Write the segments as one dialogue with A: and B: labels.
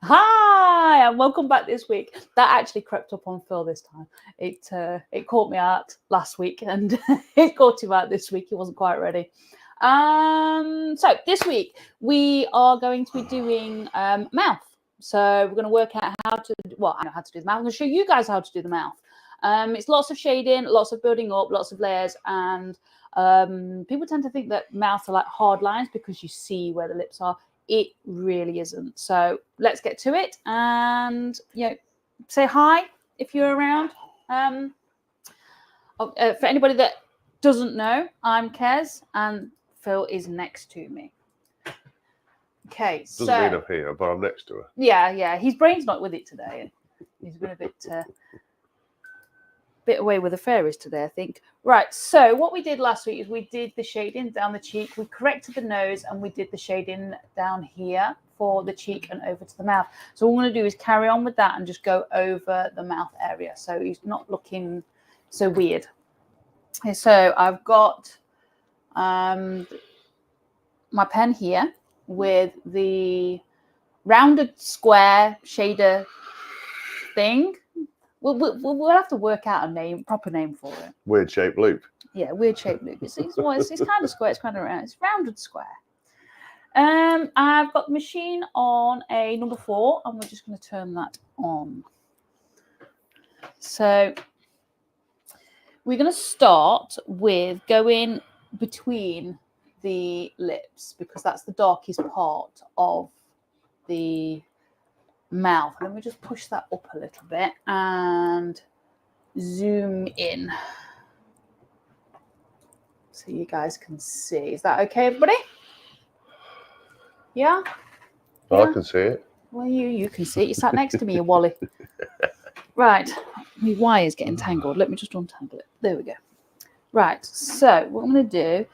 A: Hi, and welcome back this week. That actually crept up on Phil this time. It caught me out last week, and it caught him out this week. He wasn't quite ready. So this week we are going to be doing mouth. So we're going to work out how to. Well, I know how to do the mouth. I'm going to show you guys how to do the mouth. It's lots of shading, lots of building up, lots of layers, and people tend to think that mouths are like hard lines because you see where the lips are. It really isn't. So let's get to it, and say hi if you're around. For anybody that doesn't know, I'm Kez, and Phil is next to me. Okay,
B: doesn't mean I'm here, but I'm next to her.
A: Yeah. His brain's not with it today. He's been a bit away with the fairies today, I think. Right, so what we did last week is we did the shading down the cheek, we corrected the nose, and we did the shading down here for the cheek and over to the mouth. So what we're going to do is carry on with that and just go over the mouth area, so he's not looking so weird. Okay, so I've got my pen here with the rounded square shader thing. We'll have to work out a proper name for it.
B: Weird shaped loop.
A: Yeah, weird shaped loop. It's kind of square. It's kind of round. It's rounded square. I've got the machine on a number 4, and we're just going to turn that on. So we're going to start with going between the lips because that's the darkest part of the mouth. Let me just push that up a little bit and zoom in so you guys can see. Is that okay, everybody? Yeah?
B: I can see it.
A: Well, you can see it. You sat next to me, you Wally. Right. My wire's getting tangled. Let me just untangle it. There we go. Right. So what I'm going to do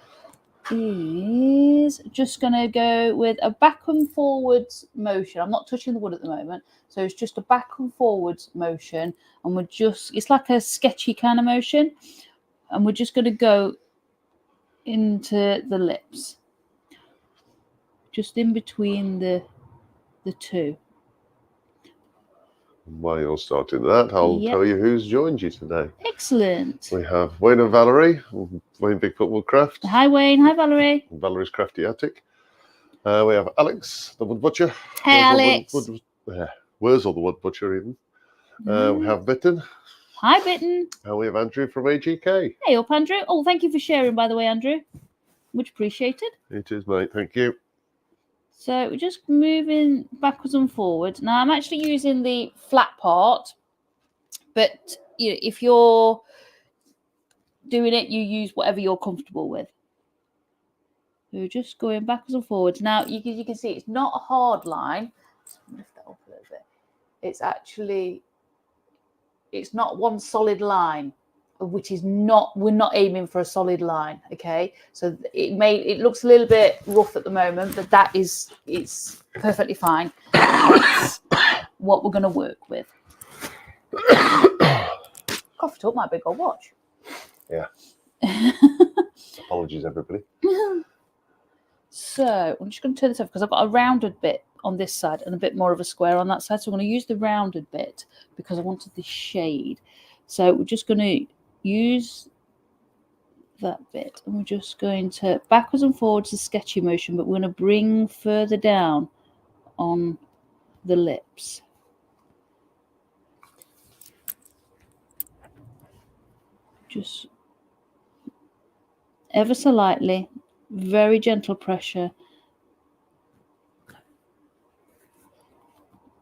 A: is just going to go with a back and forwards motion. I'm not touching the wood at the moment, so it's just a back and forwards motion, and it's like a sketchy kind of motion, and we're just going to go into the lips, just in between the two.
B: While you're starting that, I'll tell you who's joined you today.
A: Excellent.
B: We have Wayne and Valerie, Wayne Bigfoot Woodcraft.
A: Hi Wayne, hi Valerie.
B: Valerie's Crafty Attic. We have Alex, the Wood Butcher.
A: Hey Alex.
B: Wurzel, the Wood Butcher even. We have Bitten.
A: Hi Bitten.
B: And we have Andrew from AGK.
A: Hey up Andrew. Oh, thank you for sharing, by the way, Andrew. Much appreciated.
B: It is, mate. Thank you.
A: So we're just moving backwards and forwards. Now I'm actually using the flat part, but if you're doing it, you use whatever you're comfortable with. So we're just going backwards and forwards. Now you can see it's not a hard line. Let's lift that up a little bit. It's not one solid line, which is not, we're not aiming for a solid line. Okay, so it looks a little bit rough at the moment, but it's perfectly fine. That's what we're going to work with. Coughed up my big old watch.
B: Yeah. Apologies, everybody.
A: So I'm just going to turn this off because I've got a rounded bit on this side and a bit more of a square on that side. So I'm going to use the rounded bit because I wanted the shade. So we're just going to use that bit, and we're just going to backwards and forwards the sketchy motion, but we're going to bring further down on the lips. Just ever so lightly, very gentle pressure.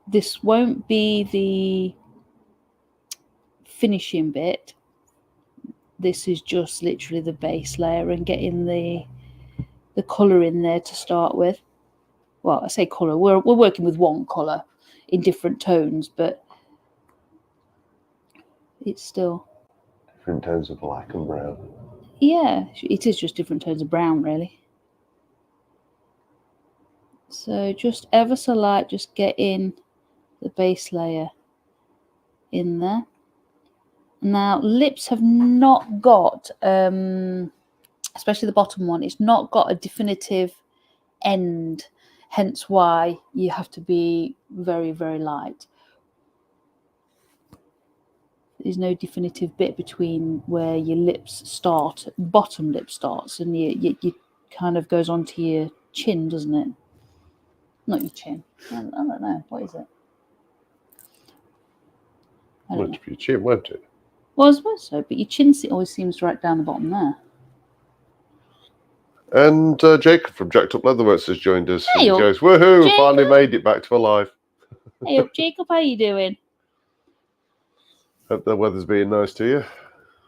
A: This won't be the finishing bit. This is just literally the base layer and getting the colour in there to start with. Well, I say colour, we're working with one colour in different tones, but it's still
B: different tones of black and brown.
A: Yeah, it is just different tones of brown, really. So just ever so light, just get in the base layer in there. Now, lips have not got, especially the bottom one, it's not got a definitive end. hence why you have to be very, very light. There's no definitive bit between where your lips start, bottom lip starts, and you kind of goes onto your chin, doesn't it? Not your chin. I don't know. What is it? I don't know.
B: Won't be your chin, won't it?
A: Well, I suppose so, but your chin always seems right down the bottom there.
B: And Jacob from Jacked Up Leatherworks has joined us.
A: Hey,
B: and he goes, woohoo,
A: Jacob.
B: finally made it back to alive.
A: Hey up, Jacob, how you doing?
B: Hope the weather's being nice to you.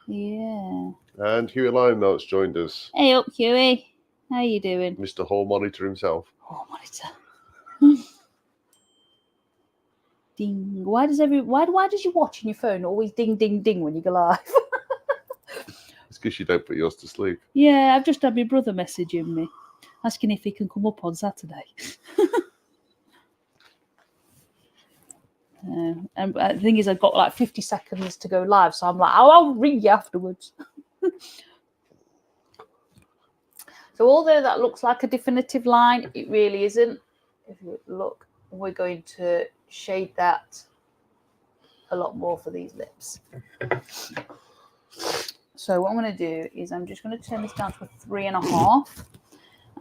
A: Yeah.
B: And Huey Lionel's joined us.
A: Hey up, Huey. How you doing?
B: Mr. Hall Monitor himself.
A: Oh, monitor. Ding. Why does your watch on your phone always ding ding ding when you go live?
B: It's because you don't put yours to sleep.
A: Yeah, I've just had my brother messaging me, asking if he can come up on Saturday. And the thing is, I've got like 50 seconds to go live, so I'm like, I'll ring you afterwards. So although that looks like a definitive line, it really isn't. If you look, we're going to shade that a lot more for these lips. So what I'm going to do is I'm just going to turn this down to a 3.5,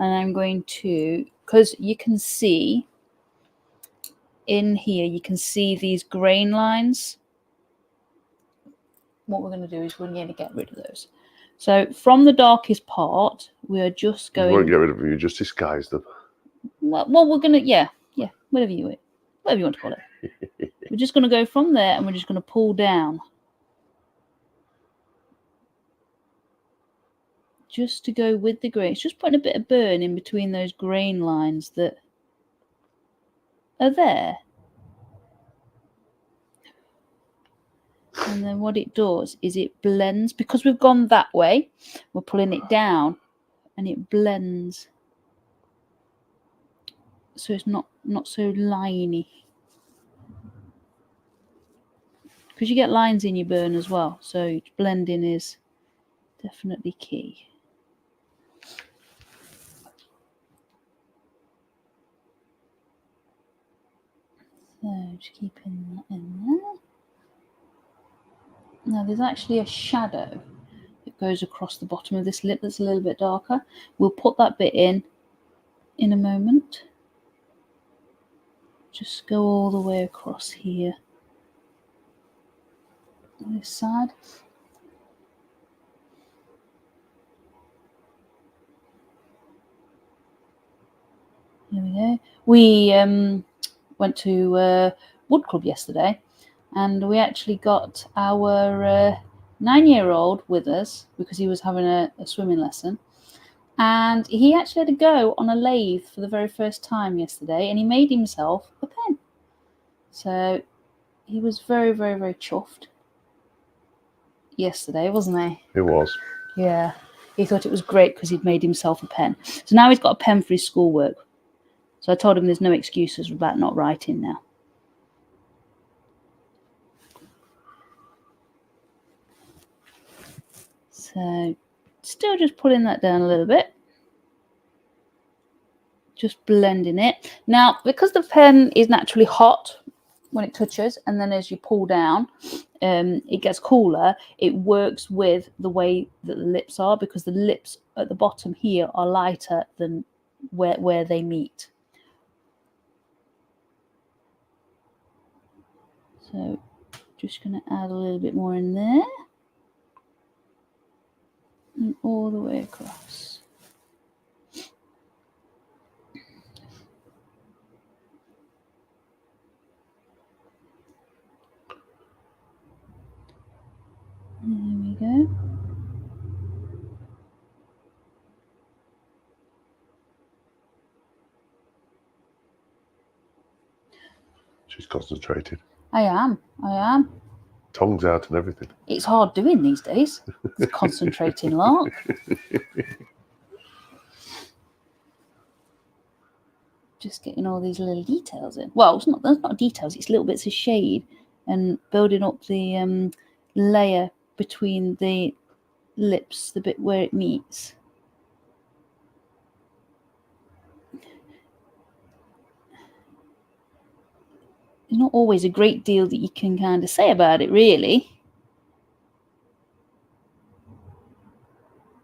A: and I'm going to, because you can see in here, you can see these grain lines. What we're going to do is we're going to get rid of those. So from the darkest part, we are just going.
B: You won't get rid of them. You just disguise them.
A: Well, we're going to, yeah, whatever you want to call it. We're just going to go from there, and we're just going to pull down. Just to go with the grain. It's just putting a bit of burn in between those grain lines that are there. And then what it does is it blends. Because we've gone that way, we're pulling it down, and it blends. So it's not so liney. Because you get lines in your burn as well. So blending is definitely key. So just keeping that in there. Now there's actually a shadow that goes across the bottom of this lip that's a little bit darker. We'll put that bit in a moment. Just go all the way across here. On this side. Here we go. We went to Wood Club yesterday, and we actually got our 9-year-old with us because he was having a swimming lesson, and he actually had to go on a lathe for the very first time yesterday, and he made himself a pen. So he was very, very, very chuffed yesterday, wasn't he?
B: It was.
A: Yeah. He thought it was great because he'd made himself a pen. So now he's got a pen for his schoolwork. So I told him there's no excuses about not writing now. So still just pulling that down a little bit. Just blending it. Now, because the pen is naturally hot when it touches, and then as you pull down, it gets cooler, it works with the way that the lips are, because the lips at the bottom here are lighter than where they meet. So just going to add a little bit more in there. And all the way across. There we go.
B: She's concentrated.
A: I am.
B: Tongues out and everything.
A: It's hard doing these days. It's concentrating lot. Just getting all these little details in. Well, that's not details, it's little bits of shade and building up the layer between the lips, the bit where it meets. not always a great deal that you can kind of say about it, really.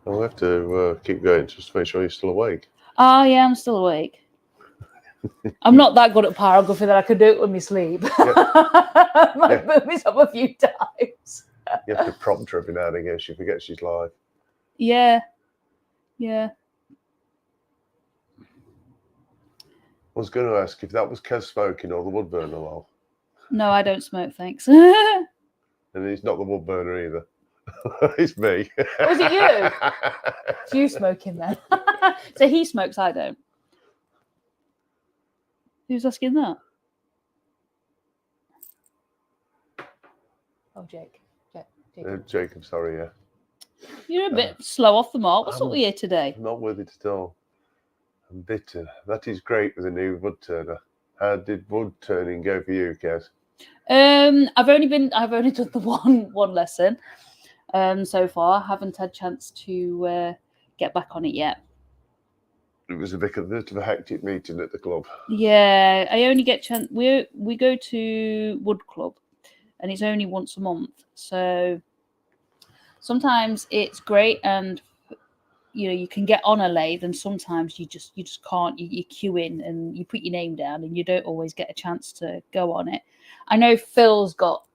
B: I'll have to keep going just to make sure you're still awake.
A: Oh, yeah, I'm still awake. I'm not that good at pyrography that I could do it with my sleep. I might put myself a few times.
B: You have to prompt her every now and again. She forgets she's live.
A: Yeah. Yeah.
B: I was going to ask if that was Kev smoking or the wood burner lol.
A: No, I don't smoke, thanks.
B: And it's not the wood burner either. It's me.
A: Was it you? It's you smoking then. So he smokes, I don't. Who's asking that? Oh, Jake.
B: Jacob, sorry, yeah.
A: You're a bit slow off the mark. What's up with you today?
B: Not with it at all. I'm bitter. That is great with a new wood turner. How did wood turning go for you, Kez?
A: I've only done the one lesson so far. I haven't had a chance to get back on it yet.
B: It was a bit of a hectic meeting at the club.
A: Yeah, I only get chance. We go to wood club, and it's only once a month. So sometimes it's great, and you can get on a lathe, and sometimes you just can't. You queue in and you put your name down, and you don't always get a chance to go on it. I know Phil's got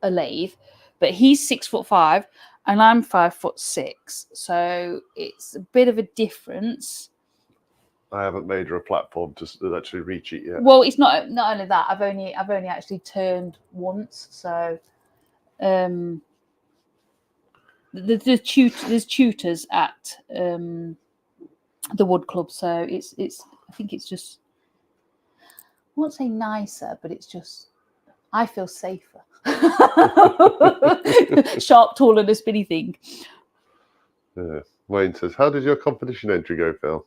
A: a lathe, but he's 6'5" and I'm 5'6", so it's a bit of a difference.
B: I haven't made her a platform to actually reach it yet.
A: Well, it's not only that. I've only actually turned once, so there's tutors at the wood club, so it's I think it's just, I won't say nicer, but it's just I feel safer. Sharp tool and a spinny thing.
B: Yeah. Wayne says, how did your competition entry go, Phil?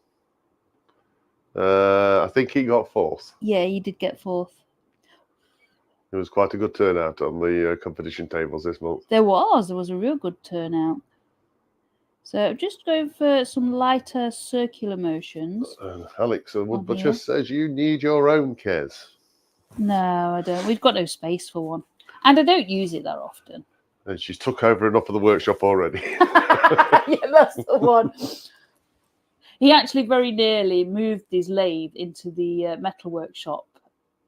B: I think he got fourth.
A: Yeah, he did get fourth.
B: It was quite a good turnout on the competition tables this month.
A: There was a real good turnout. So just going for some lighter circular motions.
B: Alex, the wood butcher, says you need your own Kez.
A: No, I don't. We've got no space for one. And I don't use it that often.
B: And she's took over enough of the workshop already.
A: Yeah, that's the one. He actually very nearly moved his lathe into the metal workshop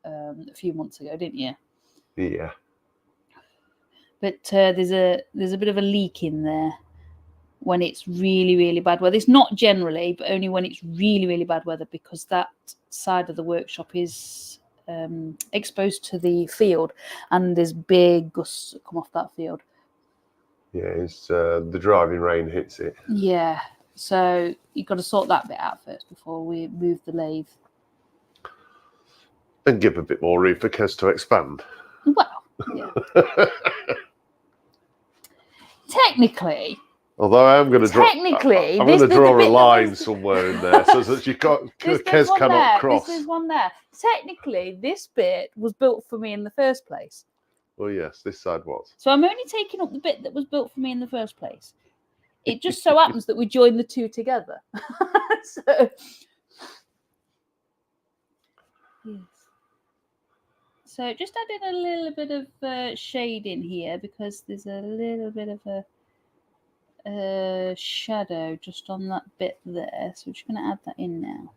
A: a few months ago, didn't you?
B: Yeah.
A: But there's a bit of a leak in there when it's really, really bad weather. It's not generally, but only when it's really, really bad weather, because that side of the workshop is exposed to the field, and there's big gusts that come off that field.
B: Yeah, it's the driving rain hits it.
A: Yeah, so you've got to sort that bit out first before we move the lathe.
B: And give a bit more room for Kez to expand.
A: Well, yeah. Technically.
B: Although I am going to draw.
A: Technically,
B: I'm going to draw a line somewhere in there so that you can't. Kez cannot cross.
A: This is one there. Technically, this bit was built for me in the first place.
B: Well, yes, this side was.
A: So I'm only taking up the bit that was built for me in the first place. It just so happens that we joined the two together. So, yes. So just adding a little bit of shade in here, because there's a little bit of a shadow just on that bit there. So we're just going to add that in now.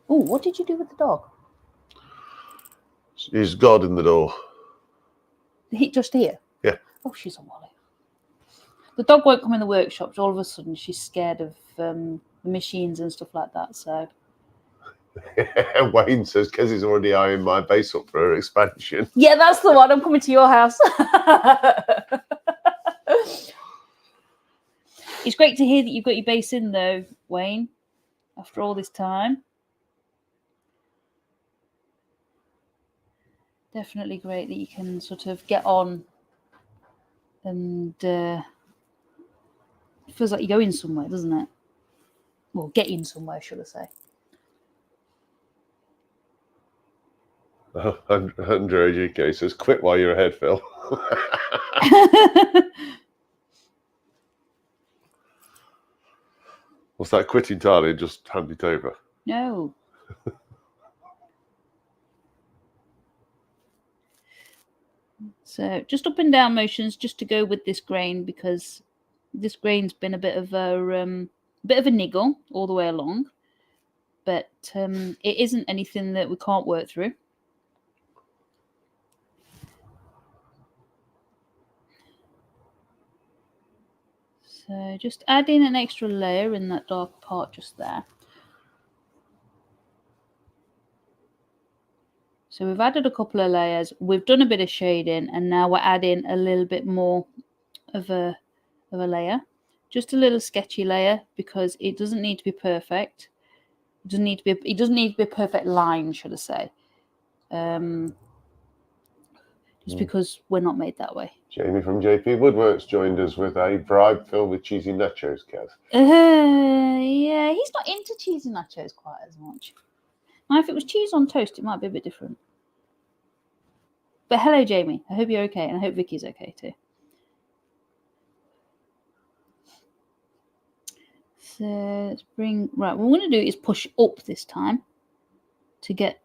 A: Oh, what did you do with the dog?
B: He's guarding the door.
A: Just here?
B: Yeah.
A: Oh, she's a wally. The dog won't come in the workshop. All of a sudden, she's scared of the machines and stuff like that. So
B: Wayne says Kez is already eyeing my base up for her expansion.
A: yeah, that's the one. I'm coming to your house. It's great to hear that you've got your base in, though, Wayne, after all this time. Definitely great that you can sort of get on, and it feels like you're going somewhere, doesn't it? Well, getting somewhere, should I say.
B: Andrew AGK says, quit while you're ahead, Phil. What's that, quit entirely and just hand it over?
A: No. So just up and down motions just to go with this grain, because this grain's been a bit of a niggle all the way along, but it isn't anything that we can't work through. So just add in an extra layer in that dark part just there. So we've added a couple of layers, we've done a bit of shading, and now we're adding a little bit more of a layer. Just a little sketchy layer, because it doesn't need to be perfect. It doesn't need to be a perfect line, should I say. Just because we're not made that way.
B: Jamie from JP Woodworks joined us with a bribe filled with cheesy nachos, Kev.
A: Yeah, he's not into cheesy nachos quite as much. Now, if it was cheese on toast, it might be a bit different. But hello, Jamie. I hope you're okay, and I hope Vicky's okay too. So let's bring... Right, what we're going to do is push up this time to get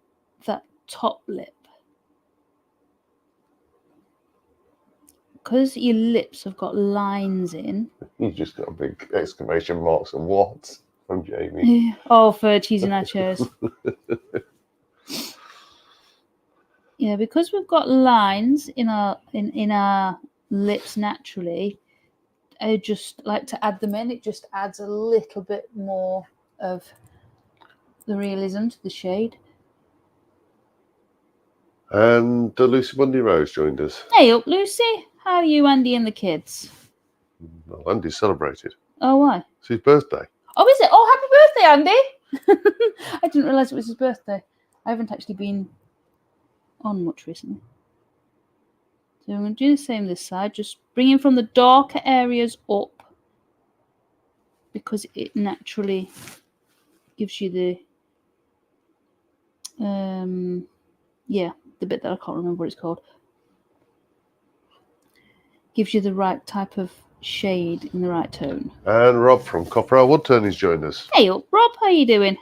A: that top lip. Because your lips have got lines in.
B: You've just got a big exclamation marks and what from Jamie.
A: Oh, for cheesy nachos. Yeah, because we've got lines in our lips naturally, I just like to add them in. It just adds a little bit more of the realism to the shade.
B: And Lucy Bundy Rose joined us.
A: Hey up, Lucy. How are you, Andy, and the kids?
B: Well, Andy celebrated.
A: Oh, why?
B: It's his birthday.
A: Oh, is it? Oh, happy birthday, Andy. I didn't realise it was his birthday. I haven't actually been on much recently. So I'm going to do the same this side, just bringing from the darker areas up, because it naturally gives you the the bit that I can't remember what it's called. Gives you the right type of shade in the right tone.
B: And Rob from Copperell Woodturn has joined us.
A: Hey up, Rob, how you doing?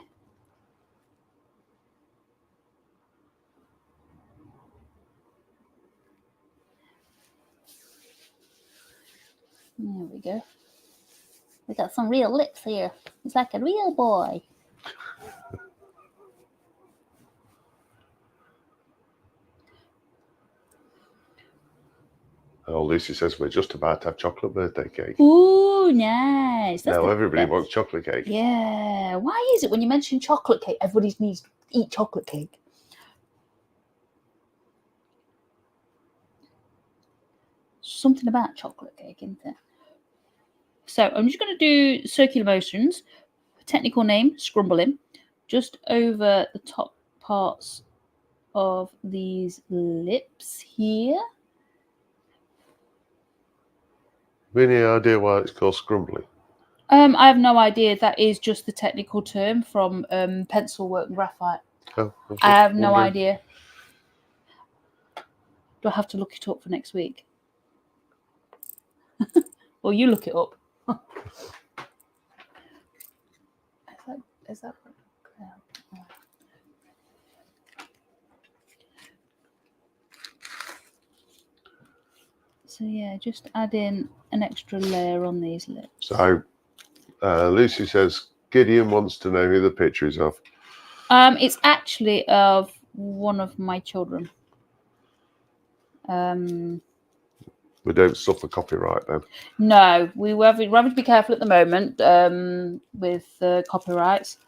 A: There we go. We got some real lips here. It's like a real boy.
B: Oh, Lucy says we're just about to have chocolate birthday cake.
A: Ooh, nice.
B: Now everybody wants chocolate cake.
A: Yeah. Why is it when you mention chocolate cake, everybody needs to eat chocolate cake? Something about chocolate cake, isn't it? So I'm just going to do circular motions. Technical name, scrumbling, just over the top parts of these lips here.
B: Any idea why it's called scrumbling?
A: I have no idea. That is just the technical term from pencil work and graphite.
B: Oh,
A: I have no idea. Do I have to look it up for next week? Or you look it up. Is that So yeah, just add in an extra layer on these lips.
B: So Lucy says Gideon wants to know who the picture is of.
A: It's actually of one of my children.
B: We don't suffer copyright then.
A: No, we're having to be careful at the moment with copyrights,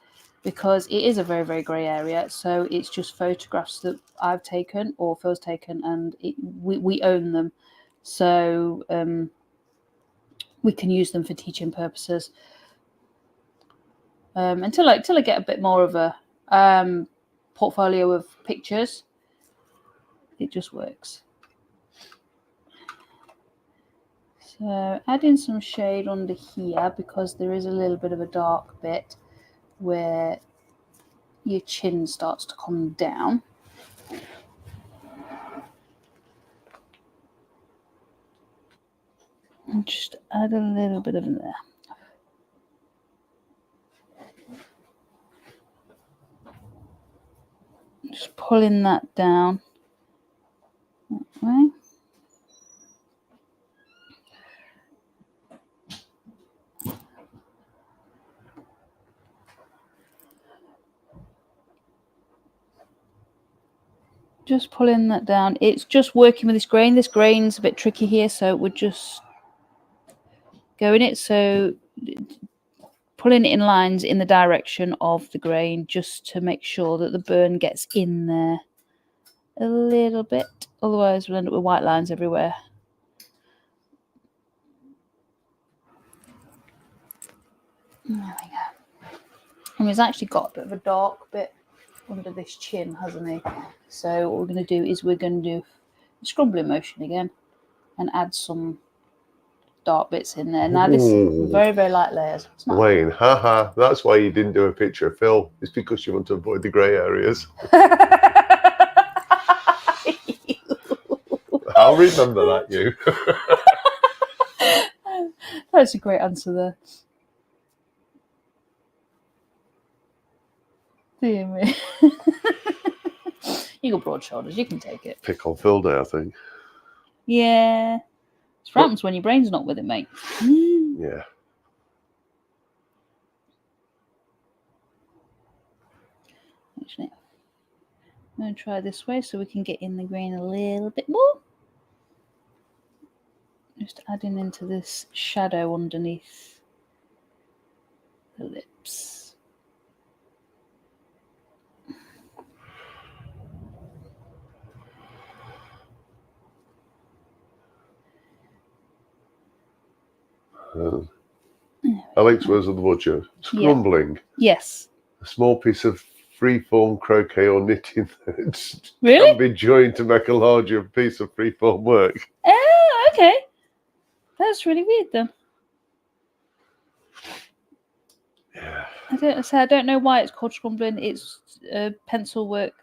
A: because it is a very, very grey area. So it's just photographs that I've taken or Phil's taken, and we own them. So we can use them for teaching purposes. Until I get a bit more of a portfolio of pictures, it just works. So add in some shade under here, because there is a little bit of a dark bit where your chin starts to come down. And just add a little bit of it there. Just pulling that down that way. Just pulling that down. It's just working with this grain. This grain's a bit tricky here, so it would just go in it. So pulling it in lines in the direction of the grain just to make sure that the burn gets in there a little bit. Otherwise, we'll end up with white lines everywhere. There we go. And he's actually got a bit of a dark bit under this chin, hasn't he? So what we're going to do is we're going to do the scrumbling motion again and add some dark bits in there. Now this is very, very light layers. It's not
B: Wayne, haha, that's why you didn't do a picture of Phil. It's because you want to avoid the grey areas. I'll remember that, you.
A: That's a great answer there. Dear me. You got broad shoulders, you can take it.
B: Pick on Phil Day, I think.
A: Yeah. It's what happens when your brain's not with it, mate.
B: Yeah.
A: Actually, I'm going to try this way so we can get in the grain a little bit more. Just adding into this shadow underneath the lips.
B: Alex words of the butcher. Scrumbling.
A: Yeah. Yes.
B: A small piece of freeform croquet or knitting that
A: Really?
B: can be joined to make a larger piece of freeform work.
A: Oh, okay. That's really weird, then.
B: Yeah.
A: I don't know why it's called scrumbling. It's pencil work.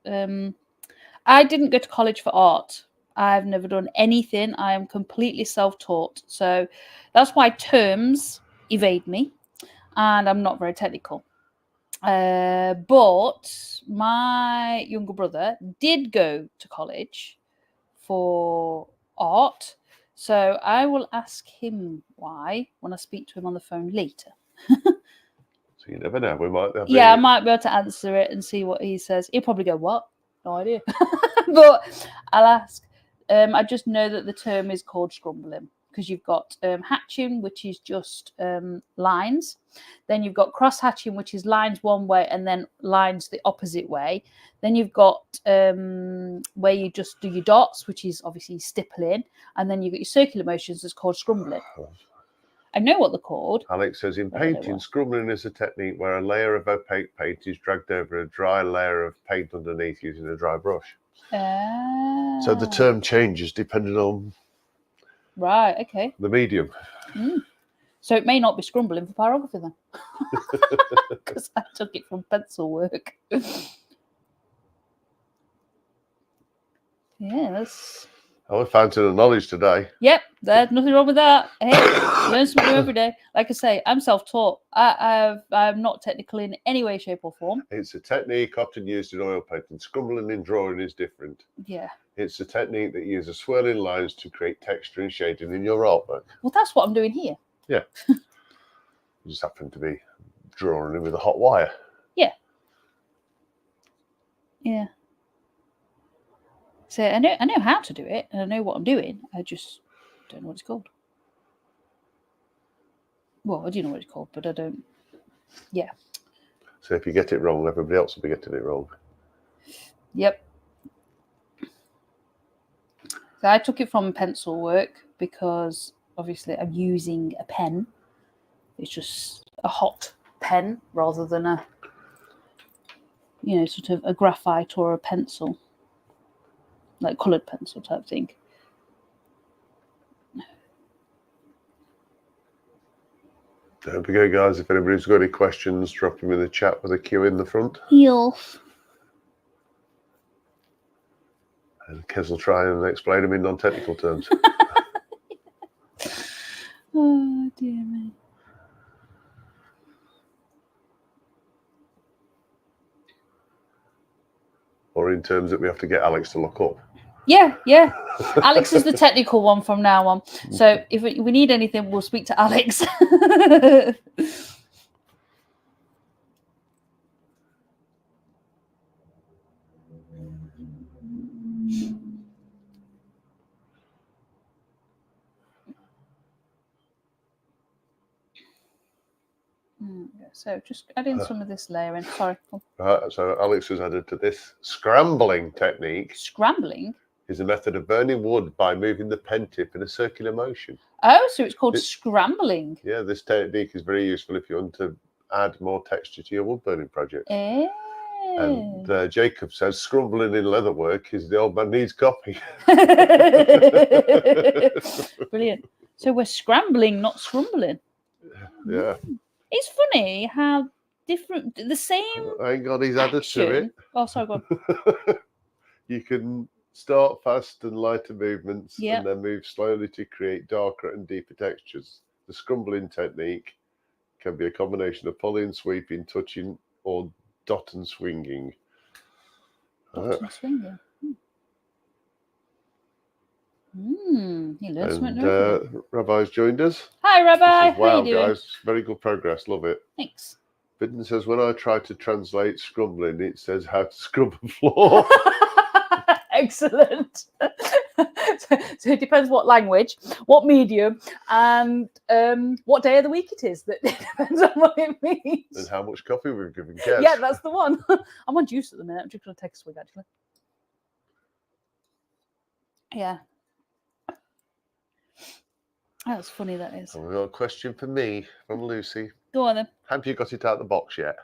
A: I didn't go to college for art. I've never done anything. I am completely self-taught. So that's why terms evade me, and I'm not very technical. But my younger brother did go to college for art. So I will ask him why when I speak to him on the phone later.
B: So you never know. We might have
A: I might be able to answer it and see what he says. He'll probably go, "What? No idea." But I'll ask. I just know that the term is called scrumbling because you've got hatching, which is just lines. Then you've got cross hatching, which is lines one way and then lines the opposite way. Then you've got where you just do your dots, which is obviously stippling. And then you've got your circular motions that's called scrumbling. I know what they're called.
B: Alex says, in painting, scrumbling is a technique where a layer of opaque paint is dragged over a dry layer of paint underneath using a dry brush. So the term changes depending on the medium.
A: So it may not be scrumbling for pyrography then, because I took it from pencil work. Yeah, that's...
B: Oh, I found some knowledge today.
A: Yep, there's nothing wrong with that. Hey, learn something new every day. Like I say, I'm self-taught. I'm not technical in any way, shape, or form.
B: It's a technique often used in oil painting. Scrumbling in drawing is different.
A: Yeah.
B: It's a technique that uses swirling lines to create texture and shading in your artwork.
A: Well, that's what I'm doing here.
B: Yeah. You just happen to be drawing with a hot wire.
A: Yeah. Yeah. So I know how to do it, and I know what I'm doing. I just don't know what it's called. Well, I do know what it's called, but I don't. Yeah.
B: So if you get it wrong, everybody else will be getting it wrong.
A: Yep. So I took it from pencil work because obviously I'm using a pen. It's just a hot pen rather than a, sort of a graphite or a pencil. Like coloured pencil type thing.
B: Don't forget, guys, if anybody's got any questions, drop them in the chat with a Q in the front.
A: Yes.
B: And Kez will try and explain them in non-technical terms.
A: Oh, dear me.
B: Or in terms that we have to get Alex to look up.
A: Yeah. Alex is the technical one from now on. So if we need anything, we'll speak to Alex. So just add in some of this layer in. Sorry.
B: So Alex has added to this scrambling technique.
A: Scrambling
B: is a method of burning wood by moving the pen tip in a circular motion.
A: Oh, so it's called scrambling.
B: Yeah, this technique is very useful if you want to add more texture to your wood burning project. And Jacob says scrumbling in leatherwork is the old man needs copy.
A: Brilliant. So we're scrambling, not scrumbling.
B: Yeah.
A: It's funny how different, the same.
B: Thank God he's added to it.
A: Oh, sorry, go on.
B: You can start fast and lighter movements
A: Yep.
B: and then move slowly to create darker and deeper textures. The scrumbling technique can be a combination of pulling, sweeping, touching, or dot and swinging.
A: Dot and swinging. He learns something new.
B: Rabbi's joined us.
A: Hi, Rabbi.
B: Says, wow,
A: how you doing?
B: guys, very good progress. Love it.
A: Thanks.
B: Bidden says, when I try to translate scrumbling, it says how to scrub a floor.
A: Excellent. So it depends what language, what medium, and what day of the week it is. That depends on what it means.
B: And how much coffee we've given Kes.
A: Yeah, that's the one. I'm on juice at the minute. I'm just going to take a swig, actually. Yeah. That's funny, that is.
B: And we've got a question for me from Lucy.
A: Go on then.
B: Have you got it out of the box yet?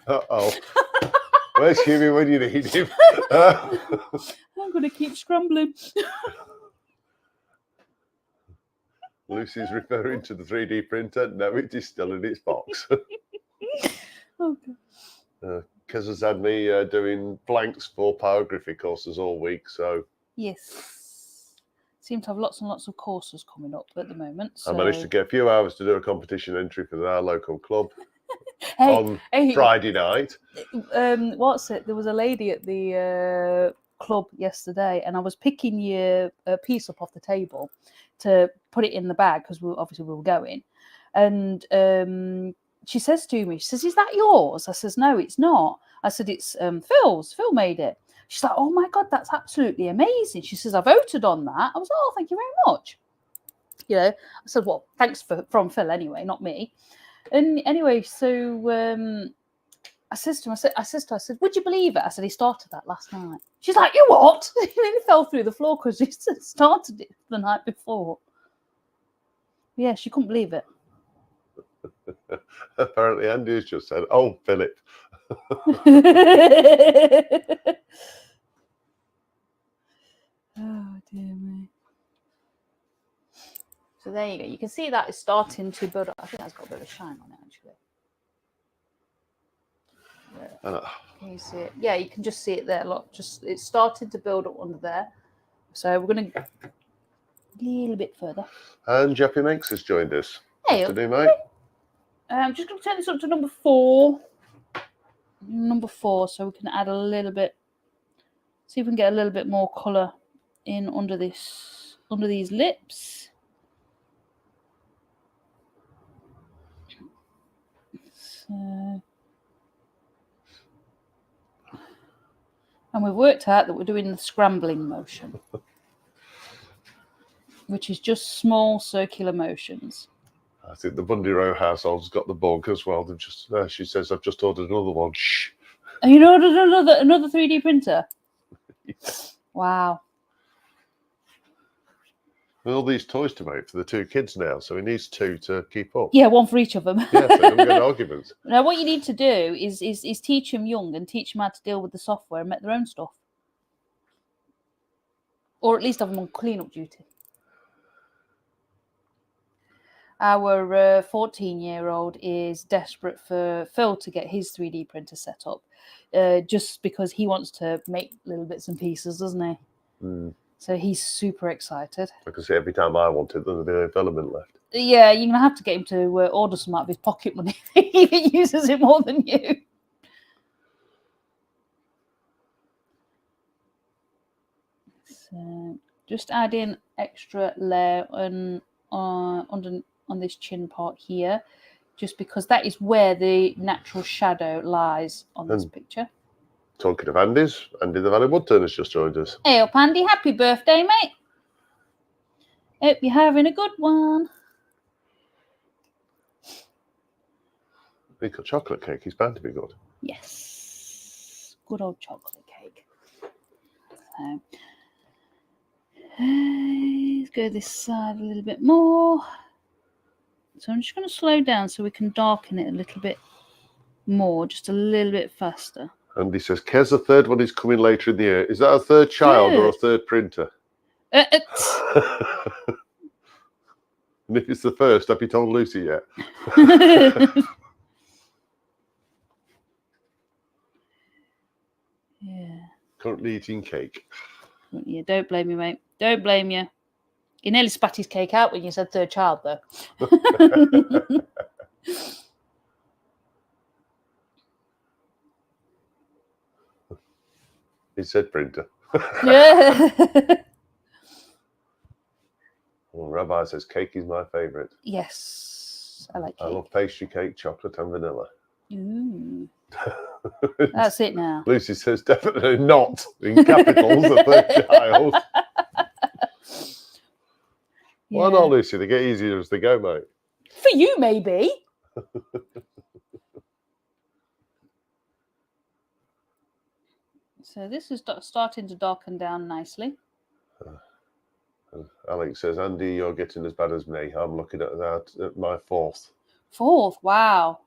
B: Uh-oh. Where's Hughie when you need him?
A: I'm going to keep scrambling.
B: Lucy's referring to the 3D printer. No, it is still in its box.
A: Oh, God.
B: Kez has had me doing blanks for pyrography courses all week, so...
A: Yes. Seem to have lots and lots of courses coming up at the moment. So...
B: I managed to get a few hours to do a competition entry for our local club.
A: on
B: Friday night.
A: What's it? There was a lady at the club yesterday, and I was picking your piece up off the table to put it in the bag because we were going. And she says to me, she says, "Is that yours?" I says, "No, it's not." I said, "It's Phil's. Phil made it." She's like, "Oh my God, that's absolutely amazing." She says, "I voted on that." I was like, "Oh, thank you very much." You know, I said, "Well, thanks from Phil anyway, not me." And anyway, so I said to her, I said, "Would you believe it?" I said, "He started that last night." She's like, "You what?" He nearly fell through the floor because he started it the night before. Yeah, she couldn't believe it.
B: Apparently, Andy's just said, "Oh, Philip."
A: Oh, dear me. So there you go. You can see that it's starting to build up. I think that's got a bit of a shine on it, actually. Yeah. Can you see it? Yeah, you can just see it there. Look, it's starting to build up under there. So we're going to a little bit further.
B: And Jeppy Makes has joined us.
A: Hey,
B: afternoon, mate.
A: I'm just going to turn this up to number 4. Number 4, so we can add a little bit. See if we can get a little bit more colour in under these lips. So, and we've worked out that we're doing the scrambling motion, which is just small circular motions.
B: I think the Bundy Row household's got the bug as well. They've just, she says, "I've just ordered another one." Shh.
A: And you ordered another 3D printer?
B: Yeah.
A: Wow.
B: With all these toys to make for the 2 kids now, so he needs 2 to keep up.
A: Yeah, one for each of them.
B: Yeah, so don't get arguments.
A: Now, what you need to do is teach them young and teach them how to deal with the software and make their own stuff. Or at least have them on clean-up duty. Our 14-year-old is desperate for Phil to get his 3D printer set up, just because he wants to make little bits and pieces, doesn't he?
B: Mm.
A: So he's super excited.
B: I can see every time I want it, there'll be no filament left.
A: Yeah, you're going to have to get him to order some out of his pocket money if he uses it more than you. So just add in extra layer on this chin part here. just because that is where the natural shadow lies on this picture.
B: Talking of Andy's, Andy the Valley Woodturn has just joined us.
A: Hey up, Andy. Happy birthday, mate. Hope you're having a good one.
B: We've got chocolate cake. He's bound to be good.
A: Yes. Good old chocolate cake. So, let's go this side a little bit more. So I'm just going to slow down so we can darken it a little bit more, just a little bit faster.
B: Andy says, Kez, the third one is coming later in the year. Is that a third child or a third printer? And if it's the first, have you told Lucy yet?
A: Yeah.
B: Currently eating cake.
A: Yeah, don't blame me, mate. Don't blame you. You nearly spat his cake out when you said third child, though.
B: He said printer.
A: Yeah.
B: Well, Rabbi says cake is my favourite.
A: Yes, I like cake.
B: I love pastry cake, chocolate and vanilla.
A: Ooh. That's it now.
B: Lucy says definitely not, in capitals, a third child. Yeah. Why not, Lucy? They get easier as they go, mate.
A: For you, maybe. So this is starting to darken down nicely.
B: Alex says, Andy, you're getting as bad as me. I'm looking at that at my fourth.
A: Fourth? Wow.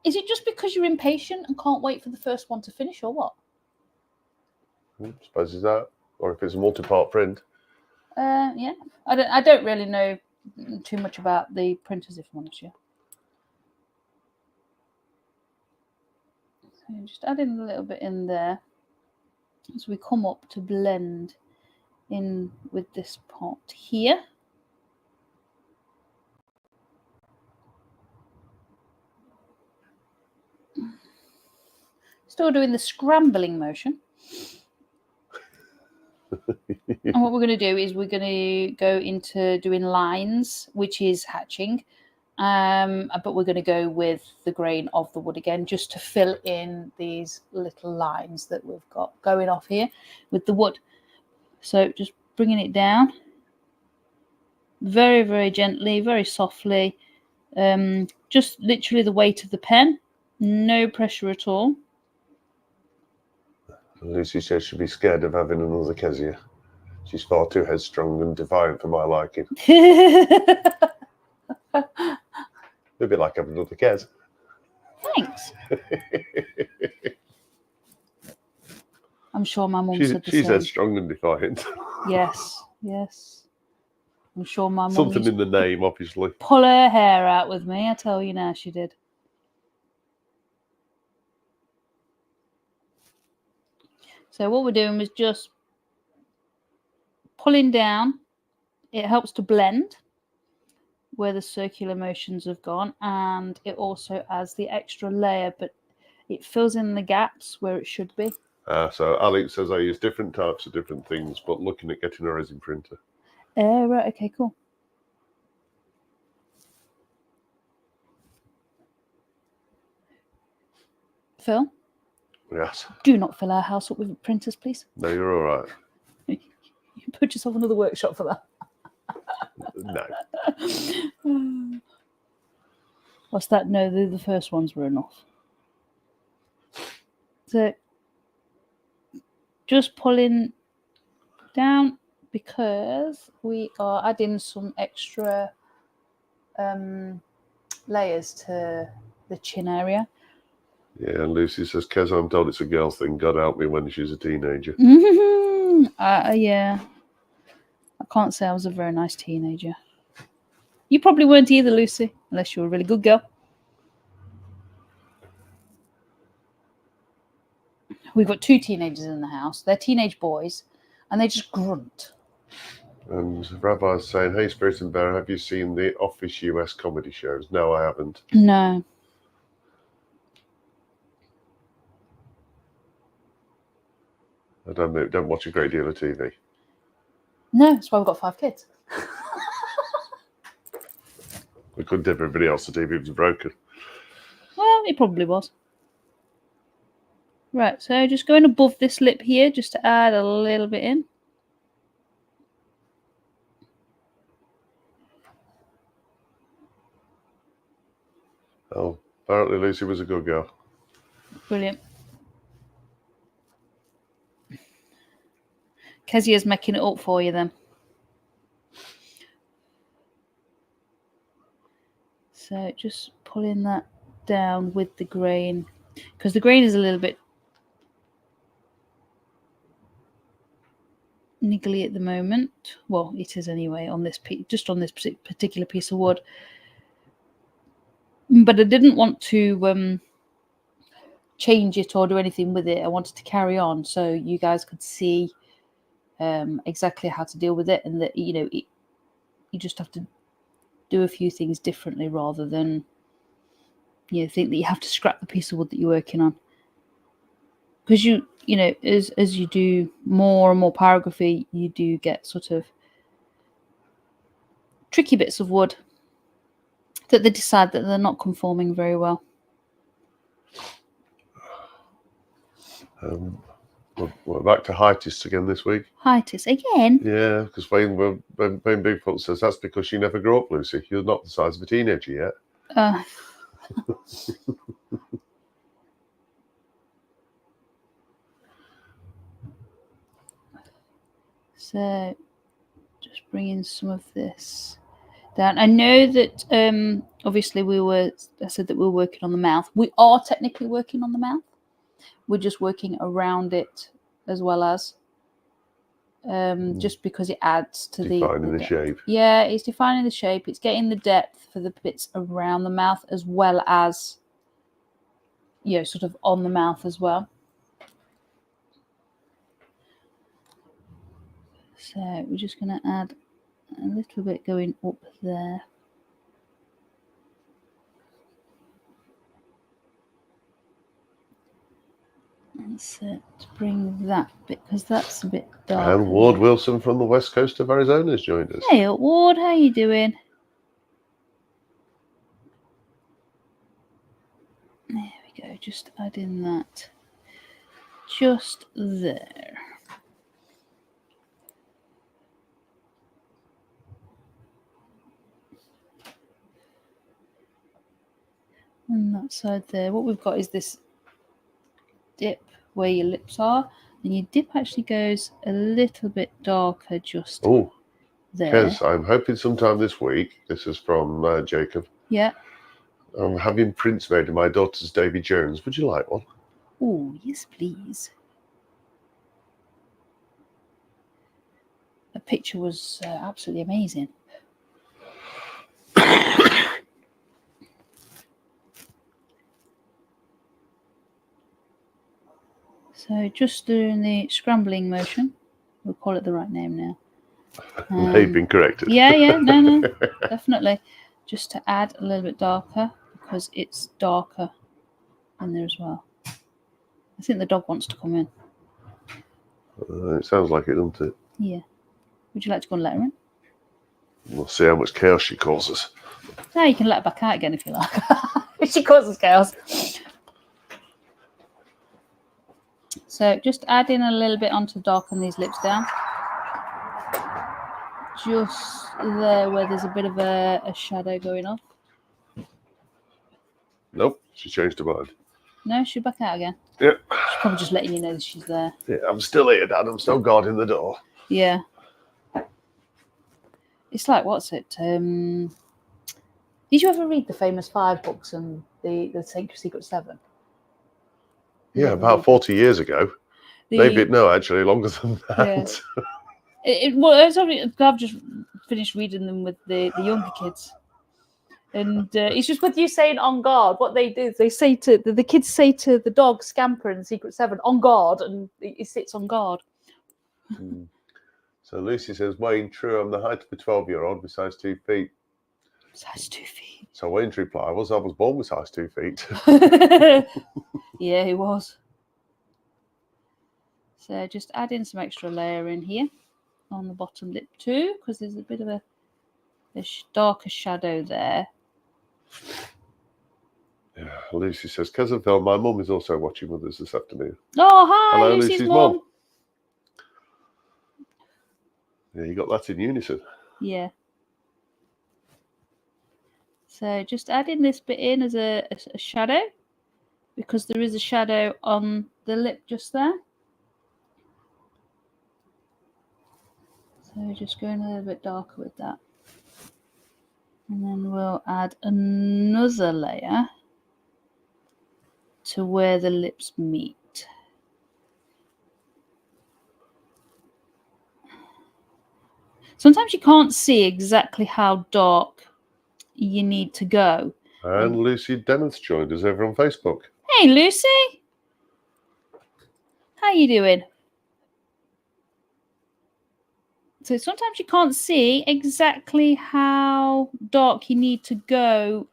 A: Is it just because you're impatient and can't wait for the first one to finish, or what?
B: I suppose it's that. Or if it's a multi-part print.
A: Yeah. I don't really know too much about the printers, if I'm honest. Yeah. So just adding a little bit in there as we come up to blend in with this part here. Still doing the scrambling motion. And what we're going to do is we're going to go into doing lines, which is hatching. But we're going to go with the grain of the wood again, just to fill in these little lines that we've got going off here with the wood. So just bringing it down very, very gently, very softly. Just literally the weight of the pen, no pressure at all.
B: Lucy says she'd be scared of having another Kezia. She's far too headstrong and defiant for my liking. A bit like having another Kez.
A: Thanks. I'm sure my mum said the
B: she's
A: same.
B: headstrong and defiant.
A: Yes, yes. I'm sure my mum
B: Something in the name, obviously.
A: Pull her hair out with me, I tell you now, she did. So what we're doing is just pulling down. It helps to blend where the circular motions have gone, and it also adds the extra layer, but it fills in the gaps where it should be.
B: So Alex says I use different types of different things, but looking at getting a resin printer.
A: Right, okay, cool. Phil?
B: Yes.
A: Do not fill our house up with printers, please.
B: No, you're all right.
A: You put yourself another workshop for that.
B: No.
A: What's that? No, the first ones were enough. So just pulling down because we are adding some extra layers to the chin area.
B: Yeah, and Lucy says, Kez, I'm told it's a girl thing. God help me when she's a teenager.
A: Yeah. I can't say I was a very nice teenager. You probably weren't either, Lucy, unless you were a really good girl. We've got 2 teenagers in the house. They're teenage boys, and they just grunt.
B: And Rabbi's saying, hey, Spirit and Bear, have you seen the Office US comedy shows? No, I haven't.
A: No.
B: I don't watch a great deal of TV.
A: No, that's why we've got 5 kids.
B: We couldn't tell everybody else the TV was broken.
A: Well, it probably was. Right, so just going above this lip here, just to add a little bit in.
B: Oh, apparently Lucy was a good girl.
A: Brilliant. Kezia's making it up for you then. So just pulling that down with the grain, because the grain is a little bit niggly at the moment. Well, it is anyway on this piece, just on this particular piece of wood. But I didn't want to change it or do anything with it. I wanted to carry on so you guys could see exactly how to deal with it, and that you just have to do a few things differently rather than think that you have to scrap the piece of wood that you're working on. Because as you do more and more pyrography, you do get sort of tricky bits of wood that they decide that they're not conforming very well.
B: We're back to heightists again this week.
A: Heightists again?
B: Yeah, because Wayne Bigfoot says that's because you never grew up, Lucy. You're not the size of a teenager yet.
A: So just bringing some of this down. I know that obviously I said that we were working on the mouth. We are technically working on the mouth. We're just working around it as well as just because it adds to
B: defining the shape.
A: Yeah, it's defining the shape. It's getting the depth for the bits around the mouth as well as sort of on the mouth as well. So we're just going to add a little bit going up there. That's it. Bring that bit, because that's a bit dark.
B: And Ward Wilson from the west coast of Arizona has joined us.
A: Hey, Ward, how you doing? There we go. Just add in that just there. On that side there, what we've got is this dip where your lips are, and your dip actually goes a little bit darker just there.
B: Because I'm hoping sometime this week, this is from Jacob.
A: Yeah.
B: I'm having prints made of my daughter's Davy Jones. Would you like one?
A: Oh, yes, please. The picture was absolutely amazing. So just doing the scrambling motion. We'll call it the right name now.
B: They've been corrected.
A: Yeah, no, definitely. Just to add a little bit darker, because it's darker in there as well. I think the dog wants to come in.
B: It sounds like it, doesn't it?
A: Yeah. Would you like to go and let her in?
B: We'll see how much chaos she causes.
A: No, you can let her back out again if you like. If she causes chaos. So just adding a little bit onto darken these lips down. Just there where there's a bit of a shadow going off.
B: Nope, she changed her mind.
A: No, she's back out again.
B: Yep.
A: She's probably just letting you know that she's there.
B: Yeah, I'm still here, Dad. I'm still guarding the door.
A: Yeah. It's like, what's it? Did you ever read the famous 5 books and the Secret 7?
B: Yeah, about 40 years ago. Maybe, no, actually, longer than that.
A: Yeah. Well, I've just finished reading them with the younger kids. And it's just with you saying on guard, what they do is they say to the kids say to the dog Scamper in the Secret 7, on guard, and it sits on guard.
B: So Lucy says, Wayne, true, I'm the height of a 12-year-old with size 2 feet.
A: Size 2 feet.
B: So Wayne's reply was, I was born with size 2 feet.
A: Yeah, he was. So just add in some extra layer in here on the bottom lip too, because there's a bit of a darker shadow there.
B: Yeah, Lucy says, cousin Phil, my mum is also watching with us this afternoon.
A: Oh, hi,
B: Hello,
A: Lucy's
B: Lucy's
A: mum.
B: Yeah, you got that in unison.
A: Yeah. So just adding this bit in as a shadow, because there is a shadow on the lip just there. So just going a little bit darker with that. And then we'll add another layer to where the lips meet. Sometimes you can't see exactly how dark you need to go.
B: And Lucy Dennis joined us over on Facebook.
A: Hey, Lucy. How you doing? So sometimes you can't see exactly how dark you need to go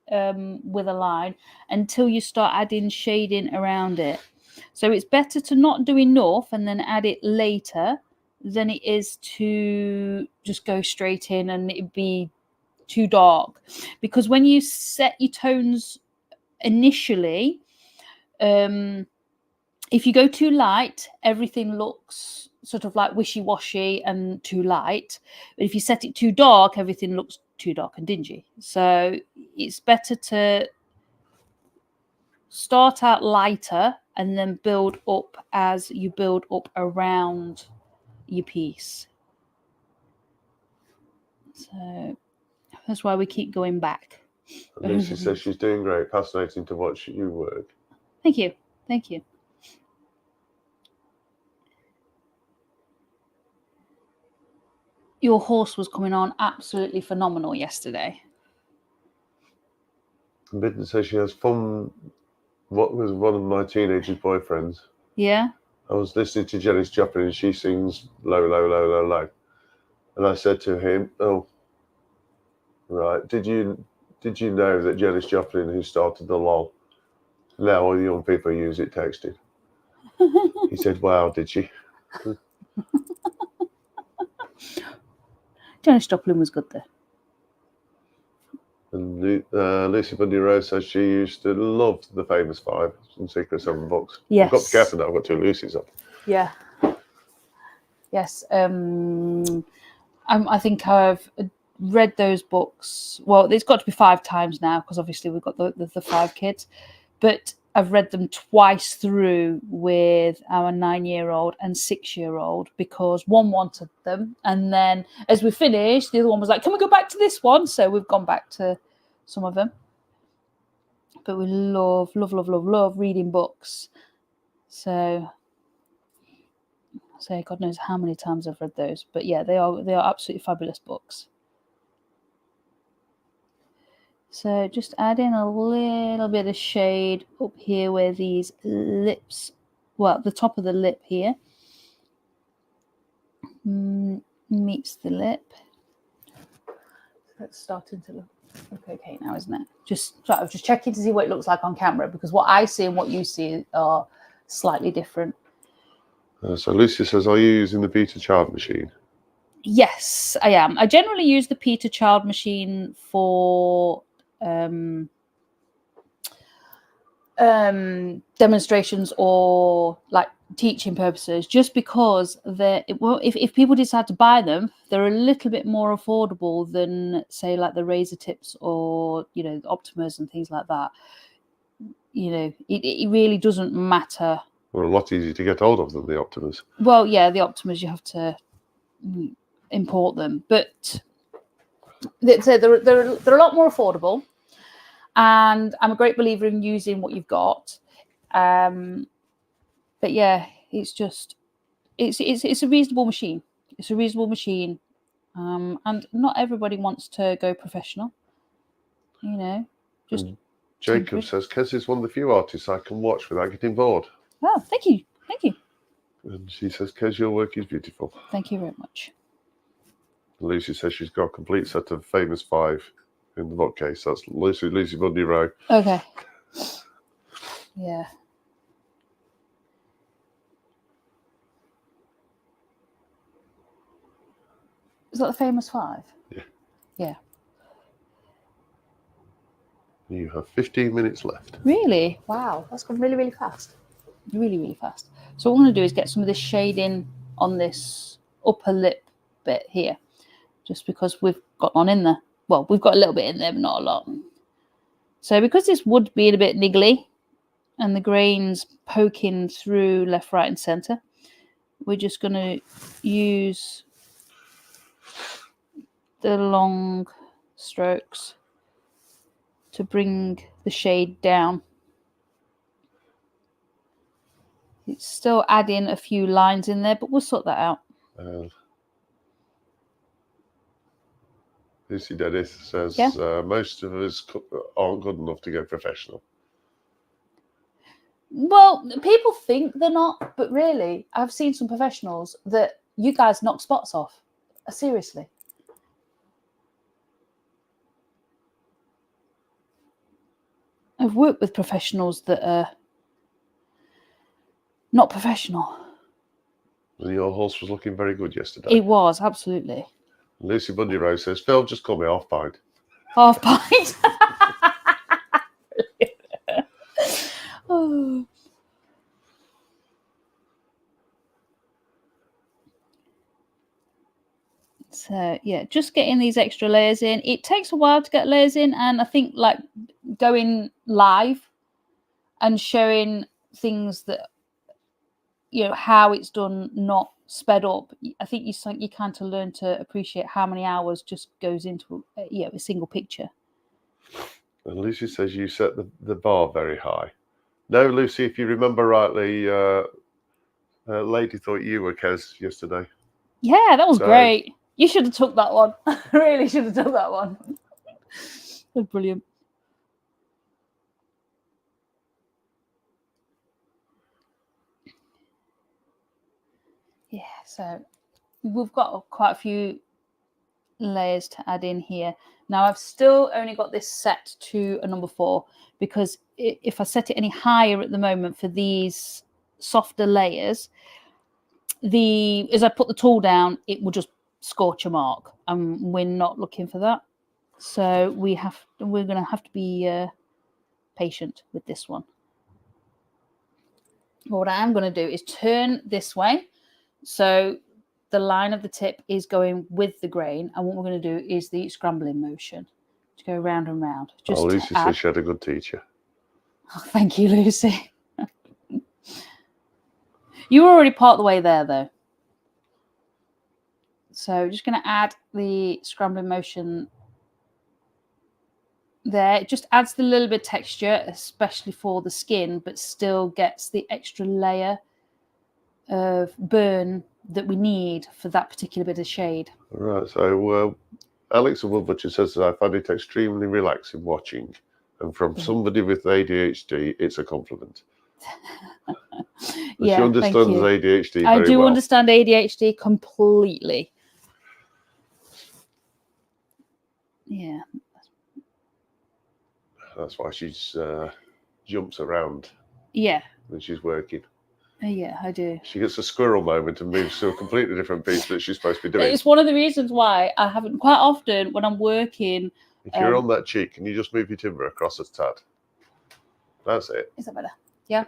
A: with a line until you start adding shading around it. So it's better to not do enough and then add it later than it is to just go straight in and it'd be too dark. Because when you set your tones initially, if you go too light, everything looks sort of like wishy-washy and too light. But if you set it too dark, everything looks too dark and dingy. So it's better to start out lighter and then build up as you build up around your piece. So that's why we keep going back.
B: Lucy says she's doing great. Fascinating to watch you work.
A: Thank you. Thank you. Your horse was coming on absolutely phenomenal yesterday.
B: Bidden says she has fun. What was one of my teenager's boyfriends?
A: Yeah.
B: I was listening to Janis Joplin and she sings low, low, low, low, low. And I said to him, oh, right, did you know that Janis Joplin, who started the LOL, now all the young people use it texting? He said, wow, did she?
A: Janis Joplin was good there.
B: And Lucy Bundy Rose says she used to love the famous five and Secret Seven books.
A: Yes.
B: I've got to be careful now, I've got two Lucys up.
A: Yeah. Yes. I think I've read those books. Well, it's got to be 5 times now because obviously we've got the 5 kids. But I've read them twice through with our 9-year-old and 6-year-old because one wanted them. And then as we finished, the other one was like, can we go back to this one? So we've gone back to some of them. But we love reading books. So God knows how many times I've read those. But yeah, they are absolutely fabulous books. So just add in a little bit of shade up here where these lips, well, the top of the lip here meets the lip. That's starting to look okay now, isn't it? Just checking to see what it looks like on camera because what I see and what you see are slightly different.
B: So Lucy says, are you using the Peter Child machine?
A: Yes, I am. I generally use the Peter Child machine for demonstrations or like teaching purposes, just because if people decide to buy them, they're a little bit more affordable than say like the razor tips or the Optimas and things like that. It really doesn't matter.
B: Well, a lot easier to get hold of than the Optimas.
A: Well, yeah, the Optimas you have to import them, but they're a lot more affordable. And I'm a great believer in using what you've got. But yeah, it's a reasonable machine. It's a reasonable machine. And not everybody wants to go professional. Just
B: Jacob says, Kez is one of the few artists I can watch without getting bored.
A: Oh, thank you. Thank you.
B: And she says, Kez, your work is beautiful.
A: Thank you very much.
B: Lucy says she's got a complete set of famous 5 in the bookcase. That's Lucy Bundy Rowe.
A: Okay. Yeah. Is that the famous 5?
B: Yeah.
A: Yeah.
B: You have 15 minutes left.
A: Really? Wow, that's gone really, really fast. Really, really fast. So what I'm going to do is get some of this shading on this upper lip bit here, just because we've got one in there. Well, we've got a little bit in there, but not a lot. So because this wood being a bit niggly and the grains poking through left, right, and centre, we're just going to use the long strokes to bring the shade down. It's still adding a few lines in there, but we'll sort that out.
B: Lucy Dennis says most of us aren't good enough to go professional.
A: Well, people think they're not, but really, I've seen some professionals that you guys knock spots off. Seriously. I've worked with professionals that are not professional.
B: And your horse was looking very good yesterday.
A: It was, absolutely.
B: Lucy Bundy Rose says, Phil, just call me Half Pint.
A: Half Pint. Oh. So yeah, just getting these extra layers in. It takes a while to get layers in, and I think like going live and showing things that, you know, how it's done, not sped up. I think you kind of learn to appreciate how many hours just goes into a single picture.
B: And Lucy says you set the bar very high. No, Lucy, if you remember rightly, lady thought you were Kez yesterday.
A: Yeah, that was great. You should have took that one. Really should have took that one. That's brilliant. Yeah, so we've got quite a few layers to add in here. Now I've still only got this set to a number 4, because if I set it any higher at the moment for these softer layers, as I put the tool down, it will just scorch a mark, and we're not looking for that. So we're going to have to be patient with this one. What I am going to do is turn this way, so the line of the tip is going with the grain, and what we're going to do is the scrambling motion to go round and round.
B: Just Lucy says she had a good teacher.
A: Oh, thank you, Lucy. You were already part of the way there, though. So just going to add the scrambling motion there. It just adds the little bit of texture, especially for the skin, but still gets the extra layer of burn that we need for that particular bit of shade.
B: Right, so Alex and Wood Butcher says that I find it extremely relaxing watching, and from somebody with ADHD, it's a compliment.
A: Yeah,
B: she understands ADHD very
A: I do
B: well.
A: understand ADHD completely. Yeah.
B: That's why she's jumps around.
A: Yeah.
B: When she's working.
A: Yeah, I do.
B: She gets a squirrel moment and moves to a completely different piece that she's supposed to be doing.
A: It's one of the reasons why I haven't, quite often when I'm working.
B: If you're on that cheek, can you just move your timber across a tad? That's it.
A: Is that better? Yeah.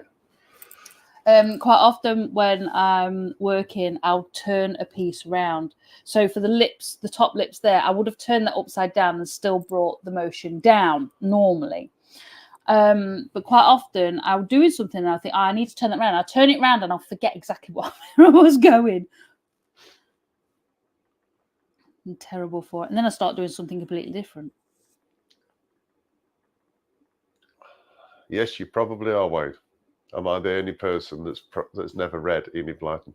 A: Quite often when I'm working, I'll turn a piece round. So for the lips, the top lips there, I would have turned that upside down and still brought the motion down normally. But quite often I'll do something and I think, I need to turn that around. I'll turn it around and I'll forget exactly where I was going. I'm terrible for it. And then I start doing something completely different.
B: Yes, you probably are, Wade. Am I the only person that's never read Enid Blyton?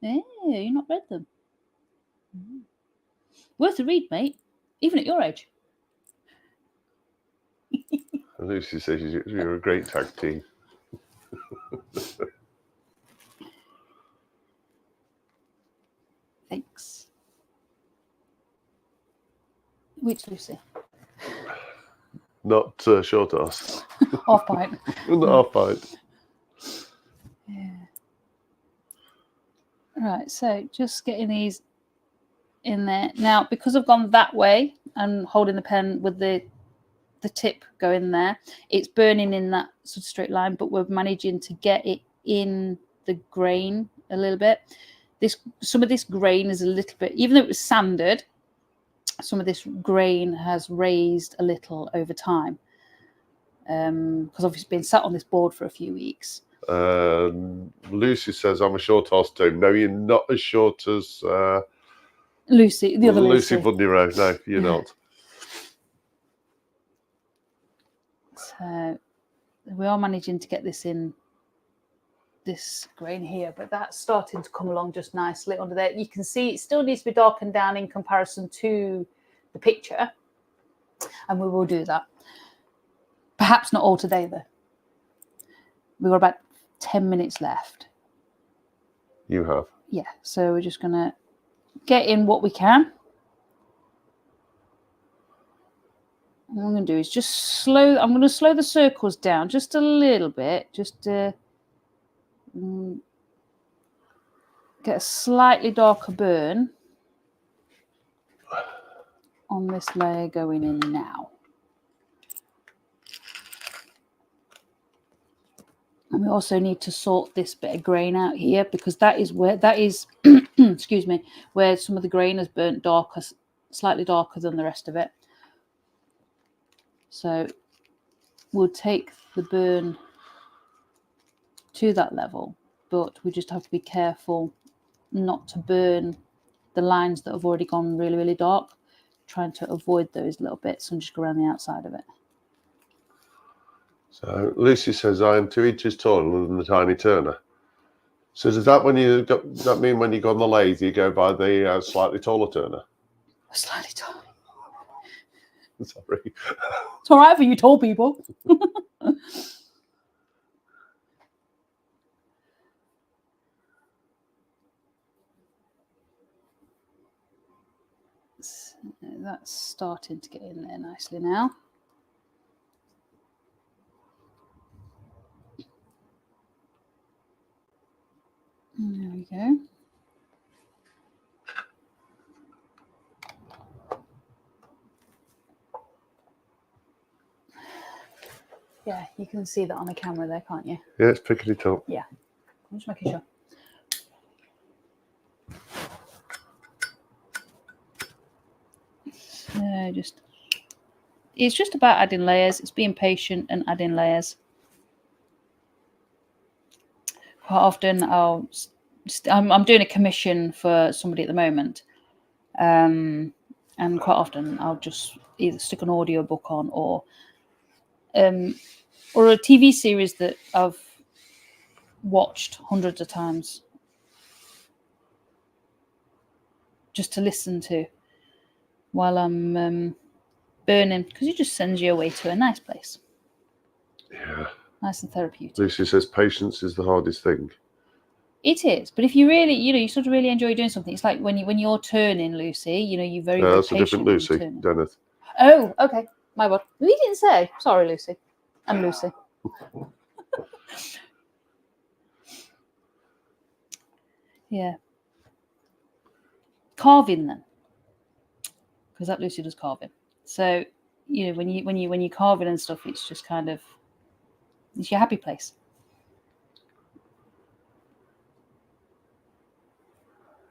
A: Yeah, you've not read them. Worth a read, mate, even at your age.
B: Lucy says you're a great tag team.
A: Thanks. Which Lucy?
B: Not short ass.
A: Half pint.
B: Not half pint.
A: Yeah. Right, so just getting these in there. Now, because I've gone that way and holding the pen with the the tip going there. It's burning in that sort of straight line, but we're managing to get it in the grain a little bit. Some of this grain is a little bit, even though it was sanded, some of this grain has raised a little over time. Because obviously it's been sat on this board for a few weeks.
B: Lucy says, I'm a short horse too. No, you're not as short as
A: Lucy, the other Lucy.
B: Lucy Bundy-Rowe. No, you're not.
A: So we are managing to get this in this grain here, but that's starting to come along just nicely under there. You can see it still needs to be darkened down in comparison to the picture, and we will do that. Perhaps not all today though. We've got about 10 minutes left.
B: You have?
A: Yeah, so we're just going to get in what we can. What I'm going to do is just I'm going to slow the circles down just a little bit, just to get a slightly darker burn on this layer going in now. And we also need to sort this bit of grain out here, because that is excuse me, where some of the grain has burnt darker, slightly darker than the rest of it. So we'll take the burn to that level, but we just have to be careful not to burn the lines that have already gone really, really dark, trying to avoid those little bits and just go around the outside of it.
B: So Lucy says, I am 2 inches taller than the tiny turner. So does that mean when you go on the lathe, you go by the slightly taller turner?
A: Slightly taller.
B: Sorry.
A: It's all right for you tall people. So that's starting to get in there nicely now. There we go. Yeah, you can see that on the camera there, can't you?
B: Yeah, it's picking it up.
A: Yeah, I'm just making sure. So it's just about adding layers. It's being patient and adding layers. Quite often I'm doing a commission for somebody at the moment, and quite often I'll just either stick an audio book on or a TV series that I've watched hundreds of times just to listen to while I'm burning, because it just sends you away to a nice place.
B: Yeah.
A: Nice and therapeutic.
B: Lucy says patience is the hardest thing.
A: It is, but if you really, you sort of really enjoy doing something, it's like when you're turning, Lucy, you're very, very
B: That's
A: patient.
B: a different Lucy, Dennis.
A: Oh, okay. My bad. We didn't say. Sorry, Lucy. And Lucy. Yeah. Carving then, because that Lucy does carving. So when you're carving and stuff, it's just kind of, it's your happy place.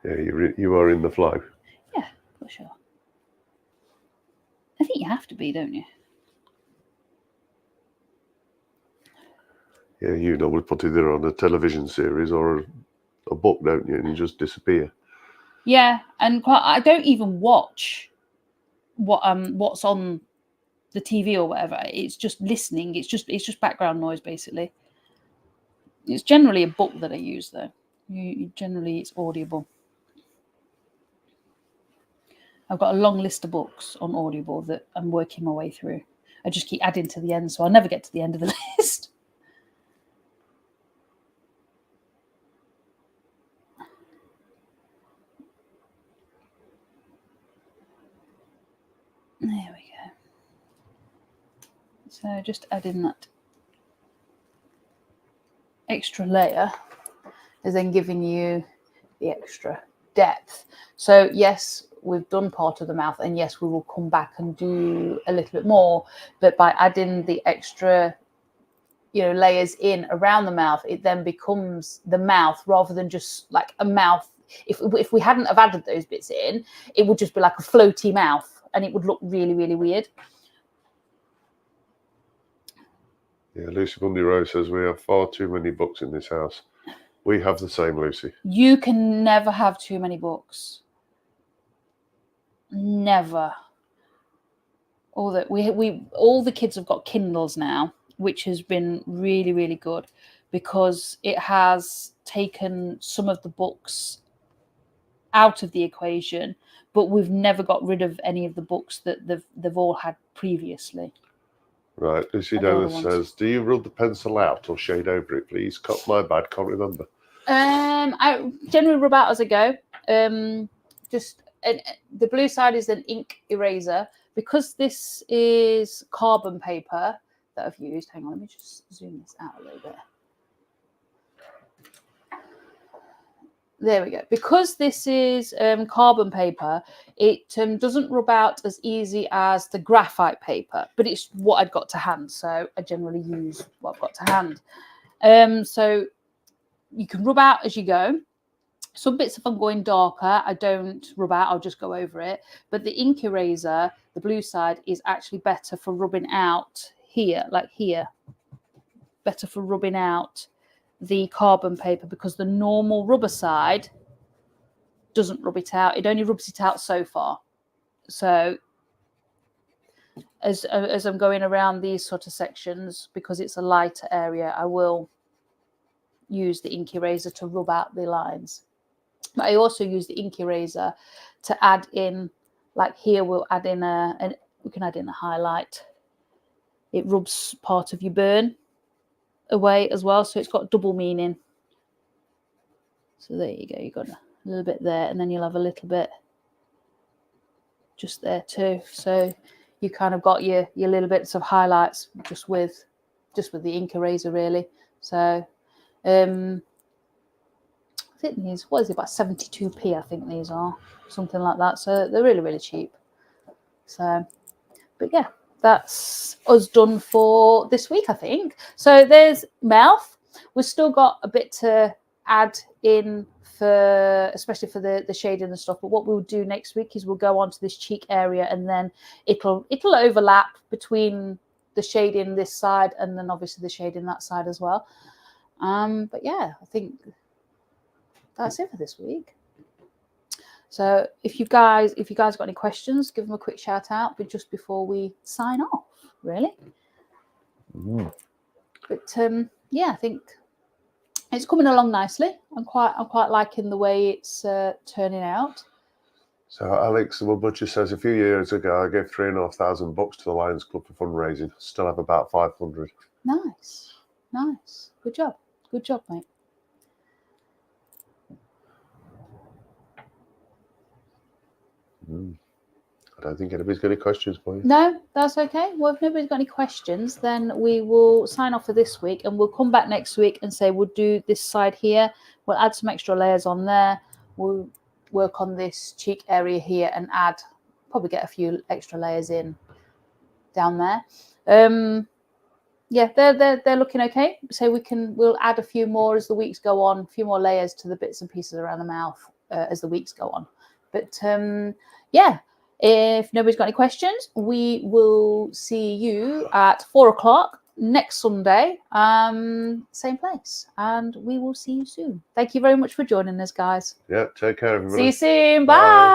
B: Yeah, you are in the flow.
A: Yeah, for sure. I think you have to be, don't you?
B: Yeah, you normally put either on a television series or a book, don't you? And you just disappear.
A: Yeah, and I don't even watch what's on the TV or whatever. It's just listening. It's just background noise, basically. It's generally a book that I use, though. Generally, it's audible. I've got a long list of books on Audible that I'm working my way through. I just keep adding to the end, so I'll never get to the end of the list. There we go. So just adding that extra layer is then giving you the extra depth. So yes, we've done part of the mouth, and yes, we will come back and do a little bit more, but by adding the extra layers in around the mouth, it then becomes the mouth rather than just like a mouth. If we hadn't have added those bits in, it would just be like a floaty mouth, and it would look really, really weird.
B: Yeah, Lucy Bundy Rose says we have far too many books in this house. We have the same, Lucy.
A: You can never have too many books. Never. All the kids have got Kindles now, which has been really, really good because it has taken some of the books out of the equation, but we've never got rid of any of the books that they've all had previously.
B: Right, Lucy Dennis says, do you rub the pencil out or shade over it, please? My bad, can't remember.
A: I generally rub out as I go. The blue side is an ink eraser. Because this is carbon paper that I've used, hang on, let me just zoom this out a little bit. There we go. Because this is carbon paper, it doesn't rub out as easy as the graphite paper, but it's what I've got to hand, so I generally use what I've got to hand. So you can rub out as you go. Some bits, if I'm going darker, I don't rub out, I'll just go over it. But the ink eraser, the blue side, is actually better for rubbing out here, like here. Better for rubbing out the carbon paper because the normal rubber side doesn't rub it out. It only rubs it out so far. So as I'm going around these sort of sections, because it's a lighter area, I will use the ink eraser to rub out the lines. But I also use the ink eraser to add in, like here we'll add in we can add in a highlight. It rubs part of your burn away as well, so it's got double meaning. So there you go, you've got a little bit there, and then you'll have a little bit just there too. So you kind of got your little bits of highlights just with the ink eraser really. So I think these, what is it, about 72p, I think these are, something like that. So they're really, really cheap. So, but yeah, that's us done for this week, I think. So there's mouth. We've still got a bit to add in for, especially for the shading and stuff. But what we'll do next week is we'll go on to this cheek area, and then it'll overlap between the shading this side and then obviously the shading that side as well. But yeah, I think that's it for this week. So if you guys got any questions, give them a quick shout out, but just before we sign off, really. But yeah, I think it's coming along nicely. I'm quite liking the way it's turning out.
B: So Alex the Woodbutcher says, a few years ago I gave 3,500 bucks to the Lions Club for fundraising. Still have about 500.
A: Nice. Good job, mate.
B: I don't think anybody's got any questions for you.
A: No, that's okay. Well, if nobody's got any questions, then we will sign off for this week, and we'll come back next week and say we'll do this side here. We'll add some extra layers on there. We'll work on this cheek area here and probably get a few extra layers in down there. Yeah, they're looking okay. So we'll add a few more as the weeks go on, a few more layers to the bits and pieces around the mouth as the weeks go on. But yeah, if nobody's got any questions, we will see you at 4 o'clock next Sunday, same place, and we will see you soon. Thank you very much for joining us, guys.
B: Yeah, take care, everybody.
A: See you soon. Bye.